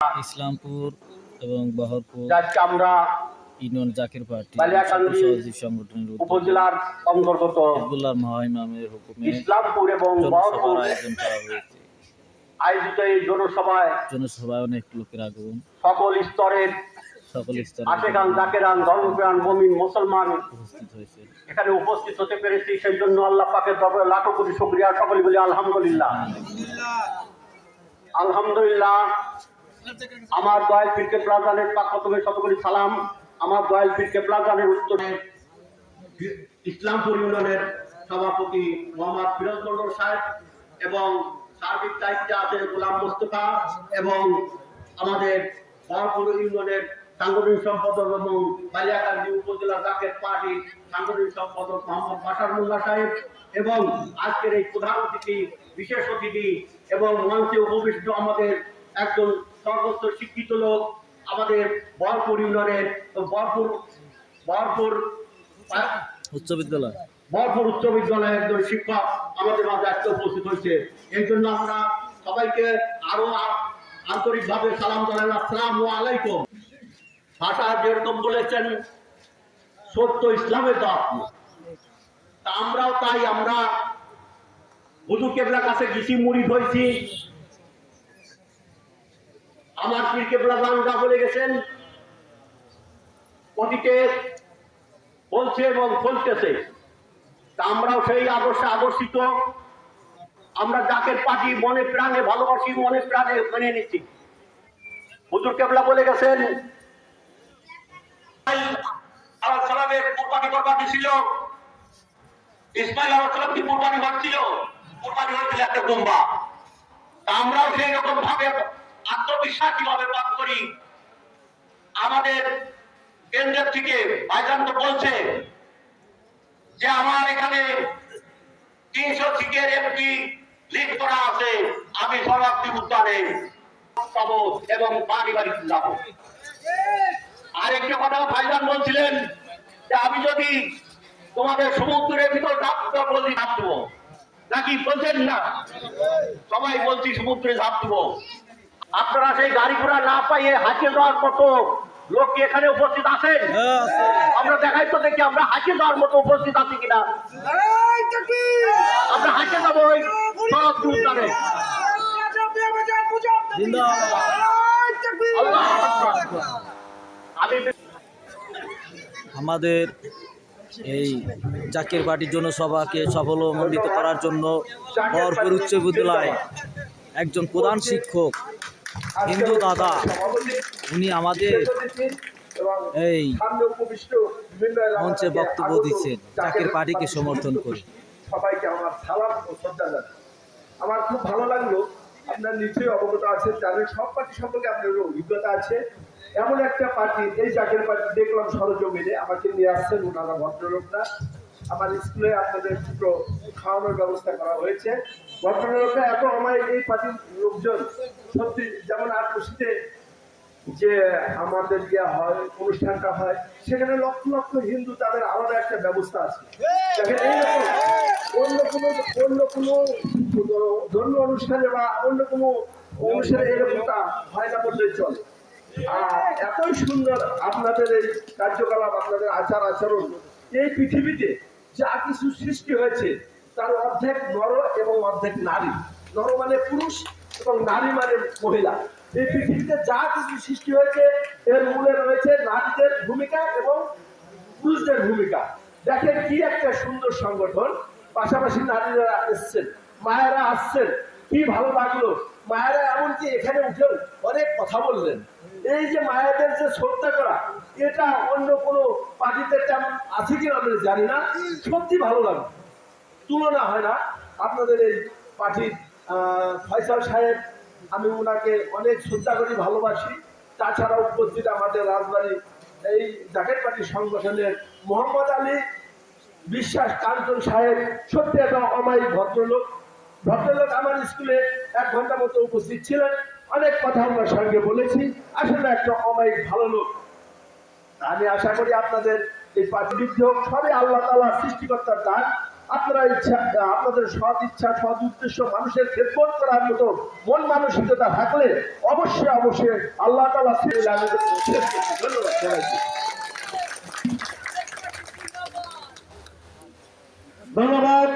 ইসলামপুর এবং বহরপুর আজকে আমরা ইউনিয়ন জাকির পার্টি বালিয়াকান্দি সহযোগী সংগঠনের উপজেলার অন্তর্গত হিজবুল্লাহ মহাইমামের হুকুমে ইসলামপুর এবং জনসভার বহরপুর আয়োজন করা হয়েছে। আয়োজিত এই জনসভায় অনেক লোকের আগমন, সকল স্তরের আশেকান জাকেরান ধর্মপ্রাণ মুমিন মুসলমান উপস্থিত হয়েছে। এখানে উপস্থিত হতে পেরেছি, সেই জন্য আল্লাহ পাকের দরবারে লাখো কোটি শুকরিয়া। সকলে বলি আলহামদুলিল্লাহ। আলহামদুলিল্লাহ। আমার দয়াল পীর কেবলা জানের পাক কদমে শতকোটি সালাম। আমার দয়াল পীর কেবলা জানের উত্তরে ইসলামপুর ইউনিয়নের সভাপতি মোহাম্মদ ফিরোজ মন্ডল সাহেব এবং সার্বিক দায়িত্বে আছেন গোলাম মোস্তফা এবং আমাদের বহরপুর ইউনিয়নের সাংগঠনিক সম্পাদক এবং বালিয়াকান্দি উপজেলা জাকের পার্টির সাংগঠনিক সম্পাদক মোহাম্মদ বাশার মোল্লা সাহেব এবং আজকের এই প্রধান অতিথি, বিশেষ অতিথি এবং মঞ্চে উপবিষ্ট আমাদের একজন সর্বোচ্চ শিক্ষিত লোক, আমাদের বহরপুর ইউনিয়নের বহরপুর উচ্চ বিদ্যালয় একজন শিক্ষক আমাদের মাঝে আজকে উপস্থিত হয়েছে। এই জন্য আমরা সবাইকে আরো আন্তরিকভাবে সালাম জানাই, আসসালামু আলাইকুম। ভাষা যেরকম বলেছেন সত্য ইসলামের দাওয়াত, আমরাও তাই। আমরা হুজুর কেবলার কাছে গেছি, মুরিদ হয়েছি। আমার পীর কেবলা জানটা বলে গেছেন অতীতে বলছে এবং চলতেছে, আমরাও সেই আদর্শে আদর্শিত। আমরা জাকের পার্টি মনে প্রাণে ভালোবাসি, মনে প্রাণে মেনে নিচ্ছি। হুজুর কেবলা বলে গেছেন কোরবানি ছিল, ইসমাইল আলাইহিস সালাম কি কোরবানি হচ্ছিল? কোরবানি হয়েছিল একটা দুম্বা। আমরাও সেই রকম ভাবে আত্মবিশ্বাসী ভাবে পাঠ করি। আমাদের কেন্দ্রের থেকে ভাইজান তো বলছে যে আমার এখানে 300 সিটের এমপি লিড করা আছে, আমি শরণার্থী উদ্যানে পাবো এবং পারিবারিক যাবো। আরেকটা কথা ভাইজান বলছিলেন যে আমি যদি তোমাদের সমুদ্রের ভিতর ঝাঁপ বলছি ঝাঁপ দেবো, নাকি বলছেন না? সবাই বলছি সমুদ্রে ঝাঁপ দেবো। আপনারা সেই গাড়ি ঘোড়া না পাইয়ে হাঁটিয়ে যাওয়ার মতো লোক কি এখানে উপস্থিত আছেন? আমরা দেখাই তো দেখি আমরা হাঁটিয়ে যাওয়ার মতো উপস্থিত আছি কিনা। আমরা হাঁটিয়ে যাবো ওই শরণার্থী উদ্যানে। আমাদের এই জাকির পার্টির জনসভাকে সফলমণ্ডিত করার জন্য বহরপুর উচ্চ বিদ্যালয় একজন প্রধান শিক্ষক হিন্দু দাদা, উনি আমাদের এই মঞ্চে বক্তব্য দিচ্ছেন জাকির পার্টিকে সমর্থন করে। সবাইকে আমার সালাম ও শ্রদ্ধা জানাই। আমার খুব ভালো লাগলো, আপনার নিশ্চয়ই অবগত আছেন, জানেন সব পার্টি সম্পর্কে আপনার অভিজ্ঞতা আছে। এমন একটা পার্টি, এই জাকের পার্টি দেখলাম সরজমিনে, আমাকে নিয়ে আসছেন ওনারা ভদ্রলোকরা। আমার স্কুলে আপনাদের দুটো খাওয়ানোর ব্যবস্থা করা হয়েছে। ভদ্রলোকরা এত আমার এই পার্টির লোকজন সত্যি, যেমন আর খুশিতে যে আমাদের ইয়ে হয়, অনুষ্ঠানটা হয়, সেখানে লক্ষ লক্ষ হিন্দু, তাদের আলাদা একটা ব্যবস্থা আছে। এইরকম অন্য কোনো ধর্ম অনুষ্ঠানে বা অন্য কোনো অনুষ্ঠানে এরকমটা হয় না বললেই চলে। আর এতই সুন্দর আপনাদের এই কার্যকলাপ, আপনাদের আচার আচরণ। এই পৃথিবীতে যা কিছু সৃষ্টি হয়েছে তার অর্ধেক নর এবং অর্ধেক নারী। নর মানে পুরুষ এবং নারী মানে মহিলা। এই পৃথিবীতে যা কিছু সৃষ্টি হয়েছে এর মূলে রয়েছে নারীদের ভূমিকা এবং পুরুষদের ভূমিকা। দেখেন কি একটা সুন্দর সংগঠন, পাশাপাশি নারীরা এসছেন, মায়েরা আসছেন, কি ভালো লাগলো। মায়েরা এমনকি এখানে উঠেও অনেক কথা বললেন। এই যে মায়েদের যে শ্রদ্ধা করা, এটা অন্য কোনো পার্টিতে তেমন আছে কিনা আমি জানি না, সত্যি ভালো লাগলো, তুলনা হয় না। আপনাদের এই পার্টির ফয়সাল সাহেব, আমি ওনাকে অনেক শ্রদ্ধা করি, ভালোবাসি। তাছাড়া উপস্থিত আমাদের রাজবাড়ি এই জাকের পার্টি সংগঠনের মোহাম্মদ আলী বিশ্বাস কাঞ্চন সাহেব, সত্যি একটা অমায়িক ভদ্রলোক। আমার স্কুলে 1 ঘন্টা মতো উপস্থিত ছিলেন, অনেক কথা আমার সঙ্গে বলেছি। আসলে একটা অমায়িক ভালো লোক। আমি আশা করি আপনাদের এই পার্টি বিদ্রোহ সবই আল্লাহ তাআলা সৃষ্টিকর্তার দান। আপনারা আপনাদের সৎ ইচ্ছা সৎ উদ্দেশ্য মানুষের খেদমত করার মতো মন মানসিকতা থাকলে অবশ্যই অবশ্যই আল্লাহ তাআলা ধন্যবাদ সবাইকে। ধন্যবাদ।